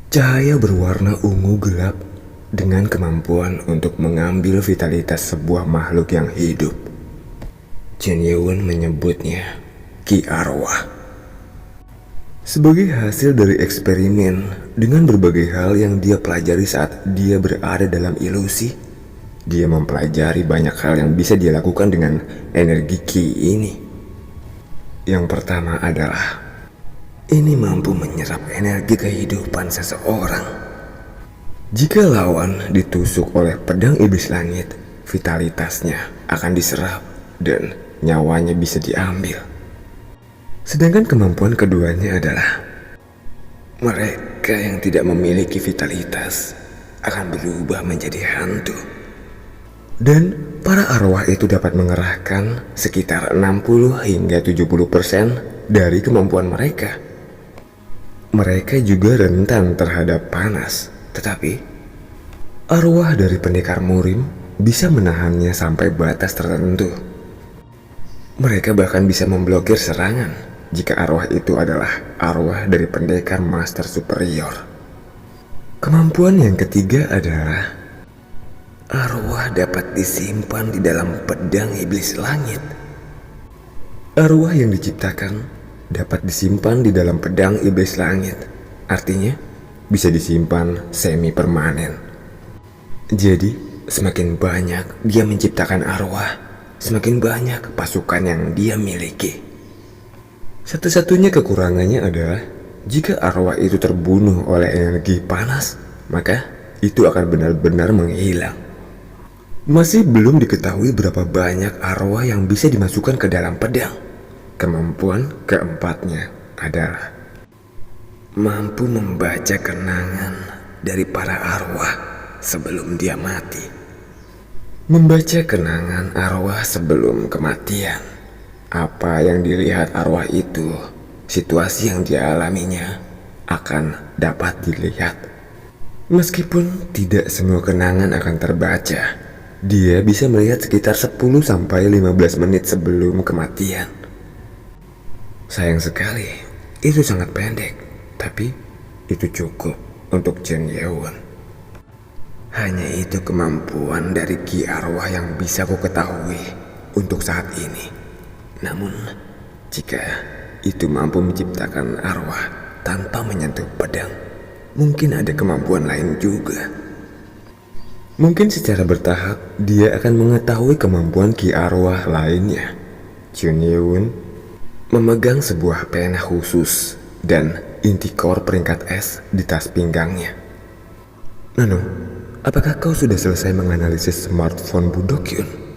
Cahaya berwarna ungu gelap dengan kemampuan untuk mengambil vitalitas sebuah makhluk yang hidup. Jin Yewon menyebutnya Ki Arwah. Sebagai hasil dari eksperimen dengan berbagai hal yang dia pelajari saat dia berada dalam ilusi, dia mempelajari banyak hal yang bisa dia lakukan dengan energi Ki ini. Yang pertama adalah, ini mampu menyerap energi kehidupan seseorang. Jika lawan ditusuk oleh pedang iblis langit, vitalitasnya akan diserap dan nyawanya bisa diambil. Sedangkan kemampuan keduanya adalah, mereka yang tidak memiliki vitalitas akan berubah menjadi hantu. Dan para arwah itu dapat mengerahkan sekitar 60 hingga 70% dari kemampuan mereka. Mereka juga rentan terhadap panas, tetapi arwah dari pendekar murim bisa menahannya sampai batas tertentu. Mereka bahkan bisa memblokir serangan jika arwah itu adalah arwah dari pendekar master superior. Kemampuan yang ketiga adalah, arwah dapat disimpan di dalam pedang iblis langit. Arwah yang diciptakan dapat disimpan di dalam pedang iblis langit. Artinya, bisa disimpan semi permanen. Jadi, semakin banyak dia menciptakan arwah, semakin banyak pasukan yang dia miliki. Satu-satunya kekurangannya adalah, jika arwah itu terbunuh oleh energi panas, maka itu akan benar-benar menghilang. Masih belum diketahui berapa banyak arwah yang bisa dimasukkan ke dalam pedang. Kemampuan keempatnya adalah mampu membaca kenangan dari para arwah sebelum dia mati. Membaca kenangan arwah sebelum kematian. Apa yang dilihat arwah itu, situasi yang dialaminya akan dapat dilihat. Meskipun tidak semua kenangan akan terbaca, dia bisa melihat sekitar 10-15 menit sebelum kematian. Sayang sekali, itu sangat pendek, tapi itu cukup untuk Jin Yewon. Hanya itu kemampuan dari Ki Arwah yang bisa ku ketahui untuk saat ini. Namun, jika itu mampu menciptakan arwah tanpa menyentuh pedang, mungkin ada kemampuan lain juga. Mungkin secara bertahap, dia akan mengetahui kemampuan Ki Arwah lainnya. Jin Yewon memegang sebuah pena khusus dan inti core peringkat S di tas pinggangnya. Nano, apakah kau sudah selesai menganalisis smartphone Budokyun?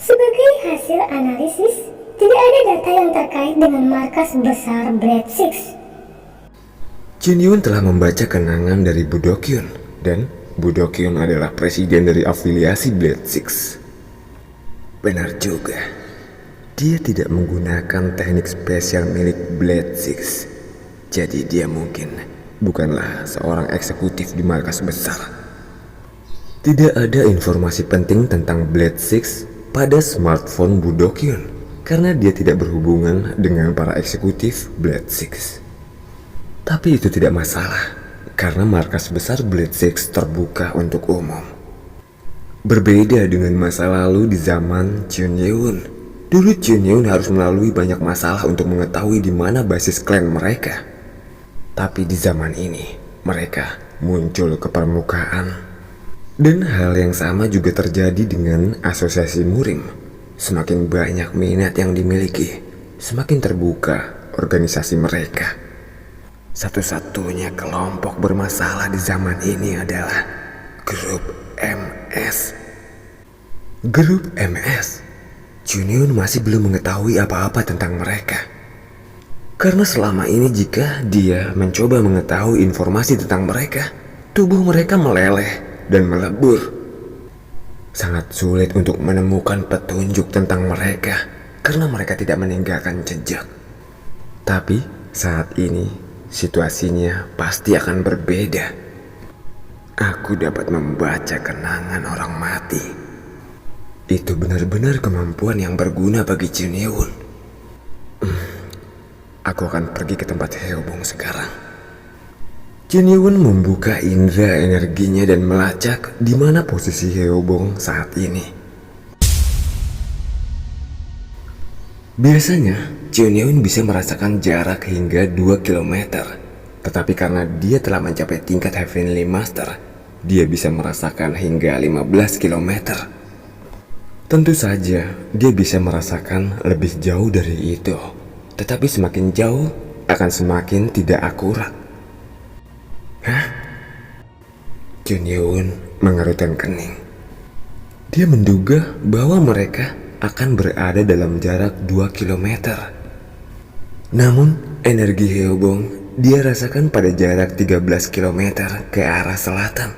Sebagai hasil analisis, tidak ada data yang terkait dengan markas besar Blade Six. Jin Yewon telah membaca kenangan dari Budokyun, dan Budokyun adalah presiden dari afiliasi Blade Six. Benar juga, dia tidak menggunakan teknik spesial milik Blade Six. Jadi dia mungkin bukanlah seorang eksekutif di markas besar. Tidak ada informasi penting tentang Blade Six pada smartphone Budokyun karena dia tidak berhubungan dengan para eksekutif Blade Six. Tapi itu tidak masalah karena markas besar Blade Six terbuka untuk umum. Berbeda dengan masa lalu di zaman Jin Yewon. Dulu Jin Yewon harus melalui banyak masalah untuk mengetahui di mana basis klan mereka. Tapi di zaman ini, mereka muncul ke permukaan. Dan hal yang sama juga terjadi dengan asosiasi murim. Semakin banyak minat yang dimiliki, semakin terbuka organisasi mereka. Satu-satunya kelompok bermasalah di zaman ini adalah grup MS. Grup MS. Jin Yewon masih belum mengetahui apa-apa tentang mereka. Karena selama ini jika dia mencoba mengetahui informasi tentang mereka, tubuh mereka meleleh dan melebur. Sangat sulit untuk menemukan petunjuk tentang mereka karena mereka tidak meninggalkan jejak. Tapi saat ini situasinya pasti akan berbeda. Aku dapat membaca kenangan orang mati. Itu benar-benar kemampuan yang berguna bagi Jin Yewon. Aku akan pergi ke tempat Heobong sekarang. Jin Yewon membuka indera energinya dan melacak di mana posisi Heobong saat ini. Biasanya, Jin Yewon bisa merasakan jarak hingga 2 km. Tetapi karena dia telah mencapai tingkat Heavenly Master, dia bisa merasakan hingga 15 km. Tentu saja, dia bisa merasakan lebih jauh dari itu. Tetapi semakin jauh, akan semakin tidak akurat. Hah? Jin Yewon mengerutkan kening. Dia menduga bahwa mereka akan berada dalam jarak 2 km. Namun, energi Heobong dia rasakan pada jarak 13 km ke arah selatan.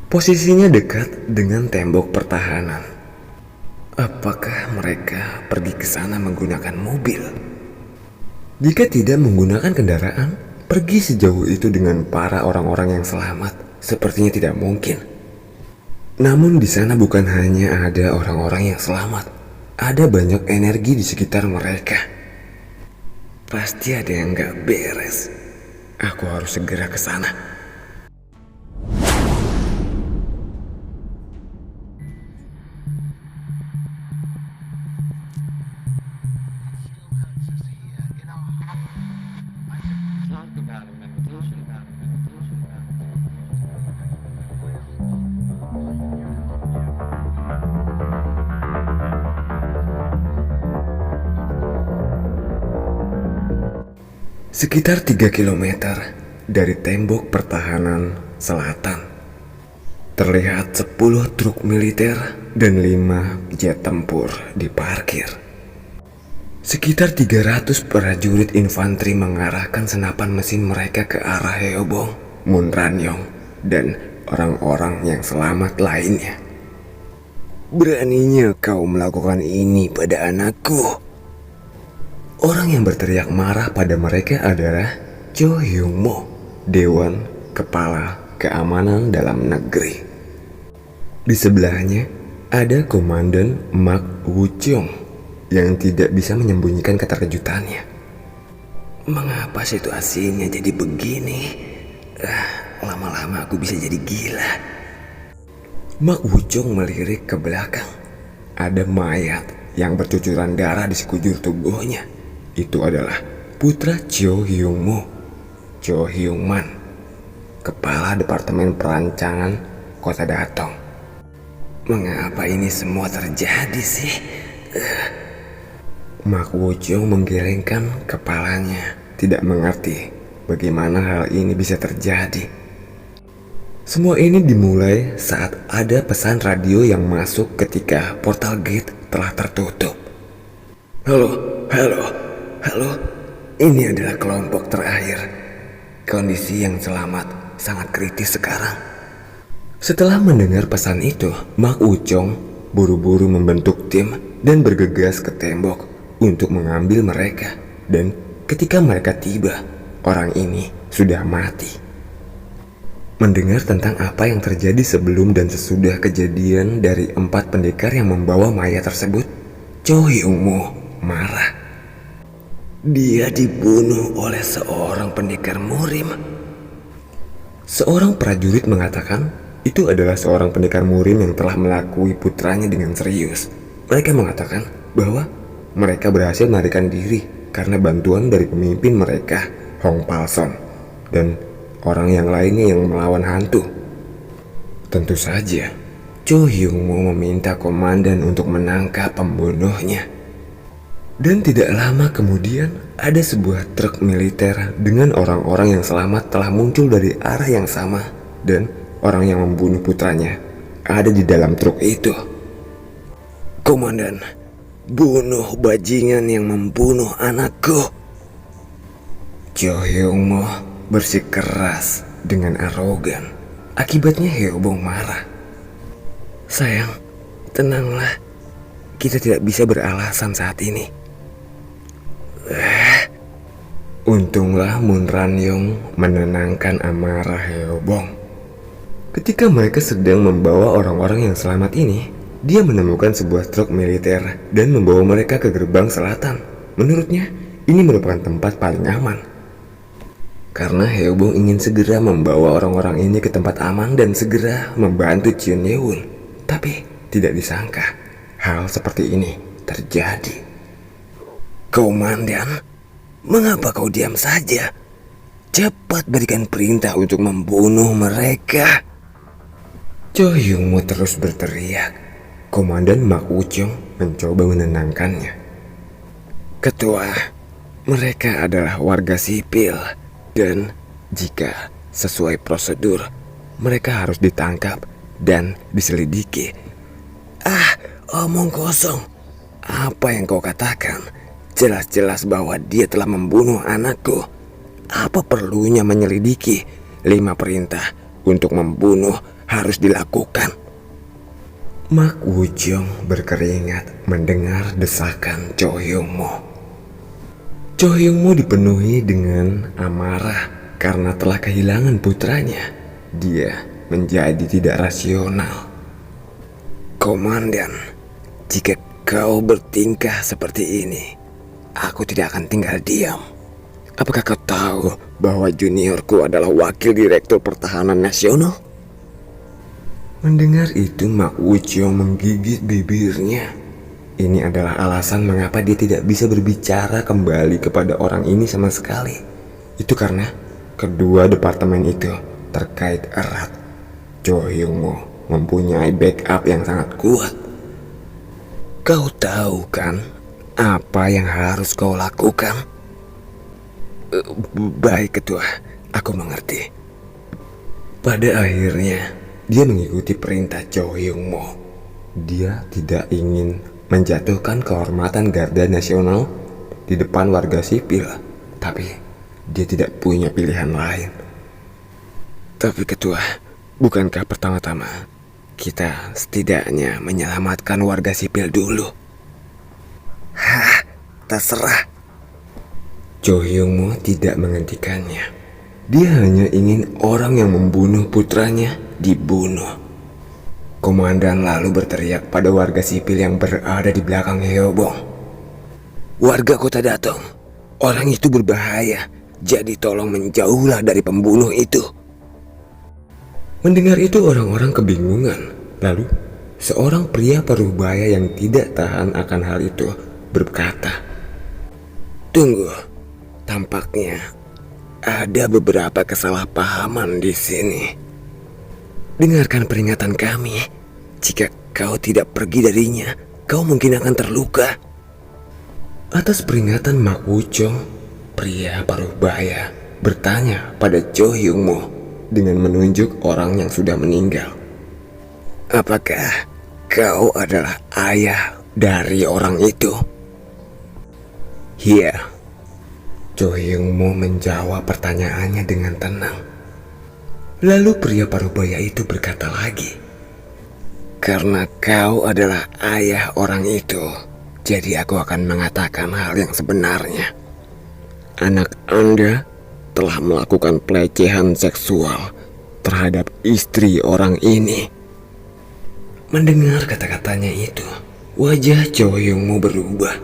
Posisinya dekat dengan tembok pertahanan. Apakah mereka pergi ke sana menggunakan mobil? Jika tidak menggunakan kendaraan, pergi sejauh itu dengan para orang-orang yang selamat sepertinya tidak mungkin. Namun di sana bukan hanya ada orang-orang yang selamat, ada banyak energi di sekitar mereka. Pasti ada yang gak beres. Aku harus segera ke sana. Sekitar 3 km dari tembok pertahanan selatan, terlihat 10 truk militer dan 5 jet tempur diparkir. Sekitar 300 prajurit infanteri mengarahkan senapan mesin mereka ke arah Heobong, Mun Ranyong, dan orang-orang yang selamat lainnya. Beraninya kau melakukan ini pada anakku. Orang yang berteriak marah pada mereka adalah Cho Hyung Mo, Dewan Kepala Keamanan Dalam Negeri. Di sebelahnya ada Komandan Mak Wuchong yang tidak bisa menyembunyikan keterkejutannya. Mengapa situasinya jadi begini? Lama-lama aku bisa jadi gila. Mak Wuchong melirik ke belakang. Ada mayat yang bercucuran darah di sekujur tubuhnya. Itu adalah putra Cho Hyung Mo, Cho Hyung Man, Kepala Departemen Perancangan Kota Datong. Mengapa ini semua terjadi sih? Mak Wuchong menggelengkan kepalanya, tidak mengerti bagaimana hal ini bisa terjadi. Semua ini dimulai saat ada pesan radio yang masuk ketika portal gate telah tertutup. Halo, ini adalah kelompok terakhir. Kondisi yang selamat sangat kritis sekarang. Setelah mendengar pesan itu, Mak Wuchong buru-buru membentuk tim dan bergegas ke tembok untuk mengambil mereka. Dan ketika mereka tiba, orang ini sudah mati. Mendengar tentang apa yang terjadi sebelum dan sesudah kejadian dari 4 pendekar yang membawa mayat tersebut, Cho Hyung Mo marah. Dia dibunuh oleh seorang pendekar murim. Seorang prajurit mengatakan itu adalah seorang pendekar murim yang telah melakui putranya dengan serius. Mereka mengatakan bahwa mereka berhasil melarikan diri karena bantuan dari pemimpin mereka, Hong Palson, dan orang yang lainnya yang melawan hantu. Tentu saja, Cho Hyung Mo meminta komandan untuk menangkap pembunuhnya. Dan tidak lama kemudian, ada sebuah truk militer dengan orang-orang yang selamat telah muncul dari arah yang sama, dan orang yang membunuh putranya ada di dalam truk itu. Komandan, bunuh bajingan yang membunuh anakku. Cho Hyung Mo bersikeras dengan arogan. Akibatnya Heobong marah. Sayang, tenanglah. Kita tidak bisa beralasan saat ini. Untunglah Mun Ranyong menenangkan amarah Heobong. Ketika mereka sedang membawa orang-orang yang selamat ini, dia menemukan sebuah truk militer dan membawa mereka ke gerbang selatan. Menurutnya, ini merupakan tempat paling aman. Karena Hyobong ingin segera membawa orang-orang ini ke tempat aman dan segera membantu Chun Ye-won. Tapi tidak disangka hal seperti ini terjadi. "Komandan, mengapa kau diam saja? Cepat berikan perintah untuk membunuh mereka." Cho Hyung-mo terus berteriak. Komandan Mak Woo-chong mencoba menenangkannya. "Ketua, mereka adalah warga sipil dan jika sesuai prosedur mereka harus ditangkap dan diselidiki." Omong kosong. Apa yang kau katakan? Jelas-jelas bahwa dia telah membunuh anakku. Apa perlunya menyelidiki? 5 perintah untuk membunuh harus dilakukan. Mak Woo-chong berkeringat mendengar desakan Cho Hyung-mo. Cho Hyung-mo dipenuhi dengan amarah karena telah kehilangan putranya. Dia menjadi tidak rasional. "Komandan, jika kau bertingkah seperti ini, aku tidak akan tinggal diam. Apakah kau tahu bahwa juniorku adalah wakil direktur pertahanan nasional?" Mendengar itu, Mak Woo-chong menggigit bibirnya. Ini adalah alasan mengapa dia tidak bisa berbicara kembali kepada orang ini sama sekali. Itu karena kedua departemen itu terkait erat. Cho Hyung-mo mempunyai backup yang sangat kuat. "Kau tahu kan apa yang harus kau lakukan?" Baik, Ketua, aku mengerti." Pada akhirnya dia mengikuti perintah Cho Hyung-mo. Dia tidak ingin menjatuhkan kehormatan Garda Nasional di depan warga sipil, tapi dia tidak punya pilihan lain. "Tapi Ketua, bukankah pertama-tama kita setidaknya menyelamatkan warga sipil dulu?" Terserah." Cho Hyung-mo tidak menghentikannya. Dia hanya ingin orang yang membunuh putranya dibunuh. Komandan lalu berteriak pada warga sipil yang berada di belakang Hyobong. "Warga kota Datong, orang itu berbahaya, jadi tolong menjauhlah dari pembunuh itu." Mendengar itu orang-orang kebingungan. Lalu seorang pria parubaya yang tidak tahan akan hal itu berkata, "Tunggu, tampaknya ada beberapa kesalahpahaman di sini. Dengarkan peringatan kami. Jika kau tidak pergi darinya, kau mungkin akan terluka." Atas peringatan Mak Woo-chong, pria parubaya bertanya pada Cho Hyung-mo dengan menunjuk orang yang sudah meninggal, "Apakah kau adalah ayah dari orang itu?" "Iya." Cho Hyung-mo menjawab pertanyaannya dengan tenang. Lalu pria parubaya itu berkata lagi, "Karena kau adalah ayah orang itu, jadi aku akan mengatakan hal yang sebenarnya. Anak Anda telah melakukan pelecehan seksual terhadap istri orang ini." Mendengar kata-katanya itu, wajah Cho Hyung-mo berubah.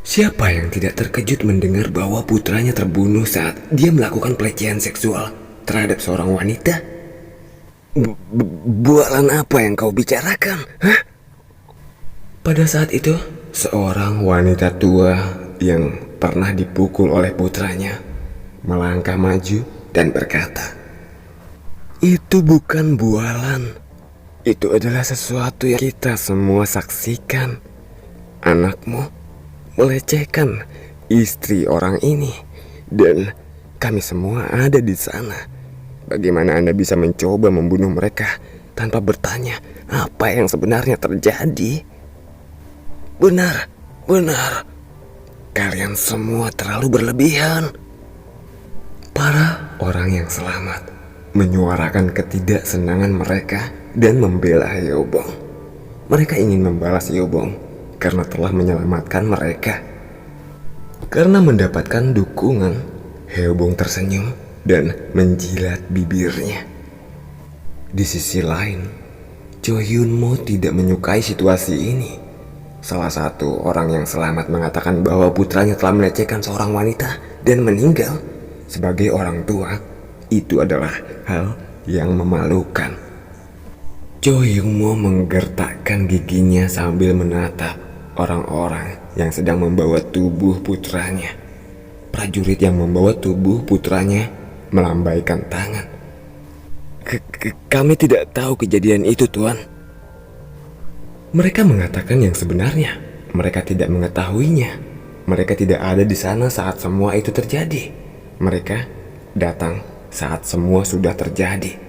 Siapa yang tidak terkejut mendengar bahwa putranya terbunuh saat dia melakukan pelecehan seksual terhadap seorang wanita? Bualan apa yang kau bicarakan? Pada saat itu, seorang wanita tua yang pernah dipukul oleh putranya melangkah maju dan berkata, "Itu bukan bualan. Itu adalah sesuatu yang kita semua saksikan. Anakmu melecehkan istri orang ini dan kami semua ada di sana. Bagaimana Anda bisa mencoba membunuh mereka tanpa bertanya apa yang sebenarnya terjadi? Benar. Kalian semua terlalu berlebihan." Para orang yang selamat menyuarakan ketidaksenangan mereka dan membela Hyobong. Mereka ingin membalas Hyobong karena telah menyelamatkan mereka. Karena mendapatkan dukungan, Hyobong tersenyum dan menjilat bibirnya. Di sisi lain, Cho Hyun-mo tidak menyukai situasi ini. Salah satu orang yang selamat mengatakan bahwa putranya telah melecehkan seorang wanita dan meninggal. sebagai orang tua, itu adalah hal yang memalukan. Cho Hyung-mo menggertakkan giginya sambil menatap orang-orang yang sedang membawa tubuh putranya. Prajurit yang membawa tubuh putranya melambaikan tangan. Kami tidak tahu kejadian itu, Tuan. Mereka mengatakan yang sebenarnya. Mereka tidak mengetahuinya. Mereka tidak ada di sana saat semua itu terjadi. Mereka datang saat semua sudah terjadi.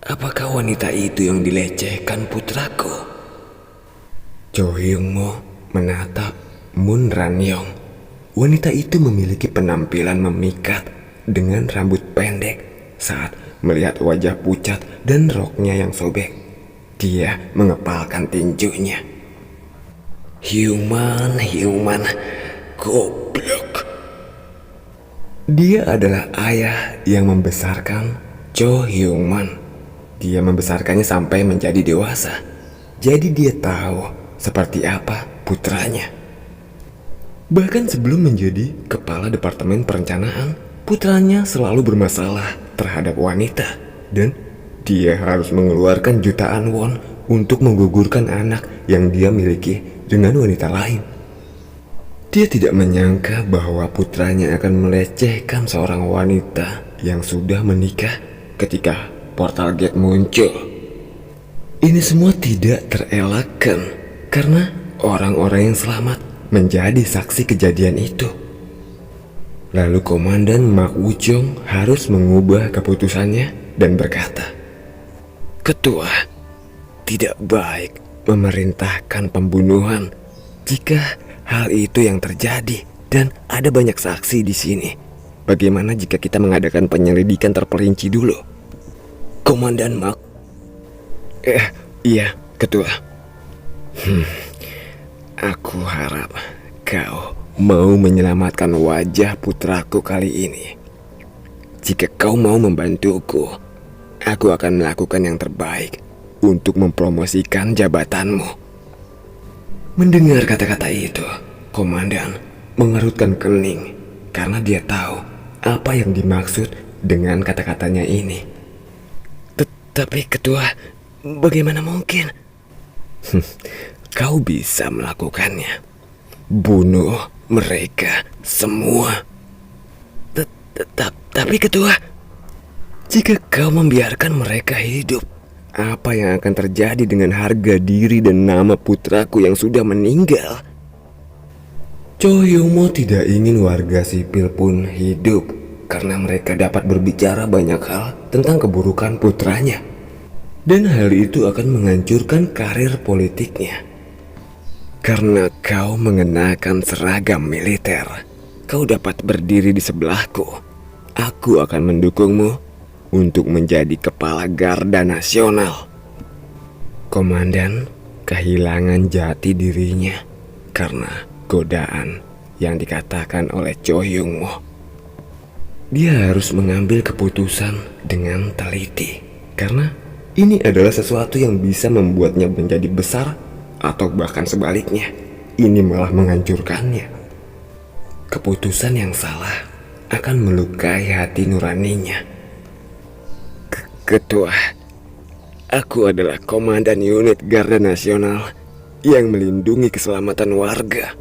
Apakah wanita itu yang dilecehkan putraku? Cho Hyung-mo menatap Moon Ran-yong. Wanita itu memiliki penampilan memikat dengan rambut pendek. Saat melihat wajah pucat dan roknya yang sobek, dia mengepalkan tinjunya. Hyung-man, goblok. Dia adalah ayah yang membesarkan Cho Hyung-man. Dia membesarkannya sampai menjadi dewasa. Jadi dia tahu seperti apa putranya. Bahkan sebelum menjadi kepala departemen perencanaan, putranya selalu bermasalah terhadap wanita. Dan dia harus mengeluarkan jutaan won untuk menggugurkan anak yang dia miliki dengan wanita lain. Dia tidak menyangka bahwa putranya akan melecehkan seorang wanita yang sudah menikah ketika portal gate muncul. Ini semua tidak terelakkan karena orang-orang yang selamat menjadi saksi kejadian itu. Lalu Komandan Mak Woo-jong harus mengubah keputusannya dan berkata, "Ketua, tidak baik memerintahkan pembunuhan jika hal itu yang terjadi dan ada banyak saksi di sini. Bagaimana jika kita mengadakan penyelidikan terperinci dulu?" Komandan Mak. Iya, Ketua. Aku harap kau mau menyelamatkan wajah putraku kali ini. Jika kau mau membantuku, aku akan melakukan yang terbaik untuk mempromosikan jabatanmu. Mendengar kata-kata itu, Komandan mengerutkan kening karena dia tahu apa yang dimaksud dengan kata-katanya ini. Tapi Ketua, bagaimana mungkin? Kau bisa melakukannya. Bunuh mereka semua. Tapi Ketua, jika kau membiarkan mereka hidup, apa yang akan terjadi dengan harga diri dan nama putraku yang sudah meninggal? Cho Hyung-mo tidak ingin warga sipil pun hidup karena mereka dapat berbicara banyak hal tentang keburukan putranya. Dan hal itu akan menghancurkan karir politiknya. Karena kau mengenakan seragam militer, kau dapat berdiri di sebelahku. Aku akan mendukungmu untuk menjadi kepala Garda Nasional. Komandan kehilangan jati dirinya karena godaan yang dikatakan oleh Cho Hyung-mo. Dia harus mengambil keputusan dengan teliti karena ini adalah sesuatu yang bisa membuatnya menjadi besar atau bahkan sebaliknya, ini malah menghancurkannya. Keputusan yang salah akan melukai hati nuraninya. Ketua, aku adalah komandan unit Garda Nasional yang melindungi keselamatan warga.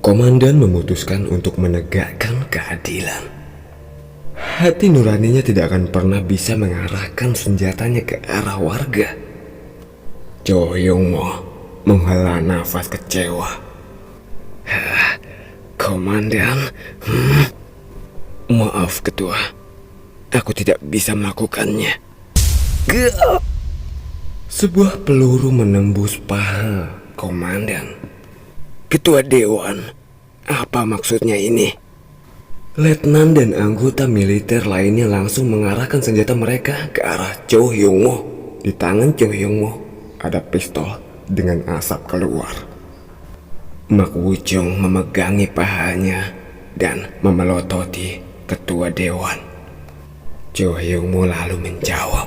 Komandan memutuskan untuk menegakkan keadilan. Hati nuraninya tidak akan pernah bisa mengarahkan senjatanya ke arah warga. Cho Hyung-mo menghela nafas kecewa. Komandan, maaf Ketua, aku tidak bisa melakukannya. Sebuah peluru menembus paha Komandan. Ketua Dewan, apa maksudnya ini? Letnan dan anggota militer lainnya langsung mengarahkan senjata mereka ke arah Cho Hyung-mo. Di tangan Cho Hyung-mo ada pistol dengan asap keluar. Mak Woo-jong memegangi pahanya dan memelototi ketua dewan. Cho Hyung-mo lalu menjawab,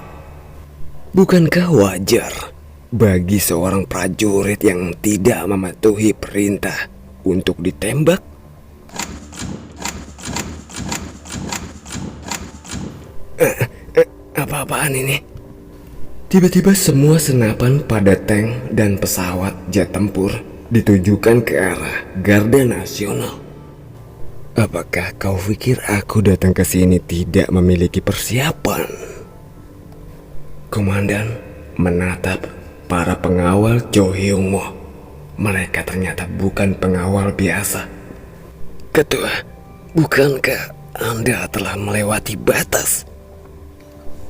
"Bukankah wajar bagi seorang prajurit yang tidak mematuhi perintah untuk ditembak?" Apa-apaan ini? Tiba-tiba semua senapan pada tank dan pesawat jet tempur ditujukan ke arah Garda Nasional. Apakah kau pikir aku datang ke sini tidak memiliki persiapan? Komandan menatap para pengawal Cho Hyung Mo. Mereka ternyata bukan pengawal biasa. Ketua, bukankah Anda telah melewati batas?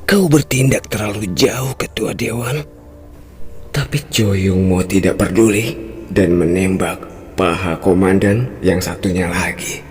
Kau bertindak terlalu jauh, Ketua Dewan. Tapi Cho Hyung Mo tidak peduli dan menembak paha komandan yang satunya lagi.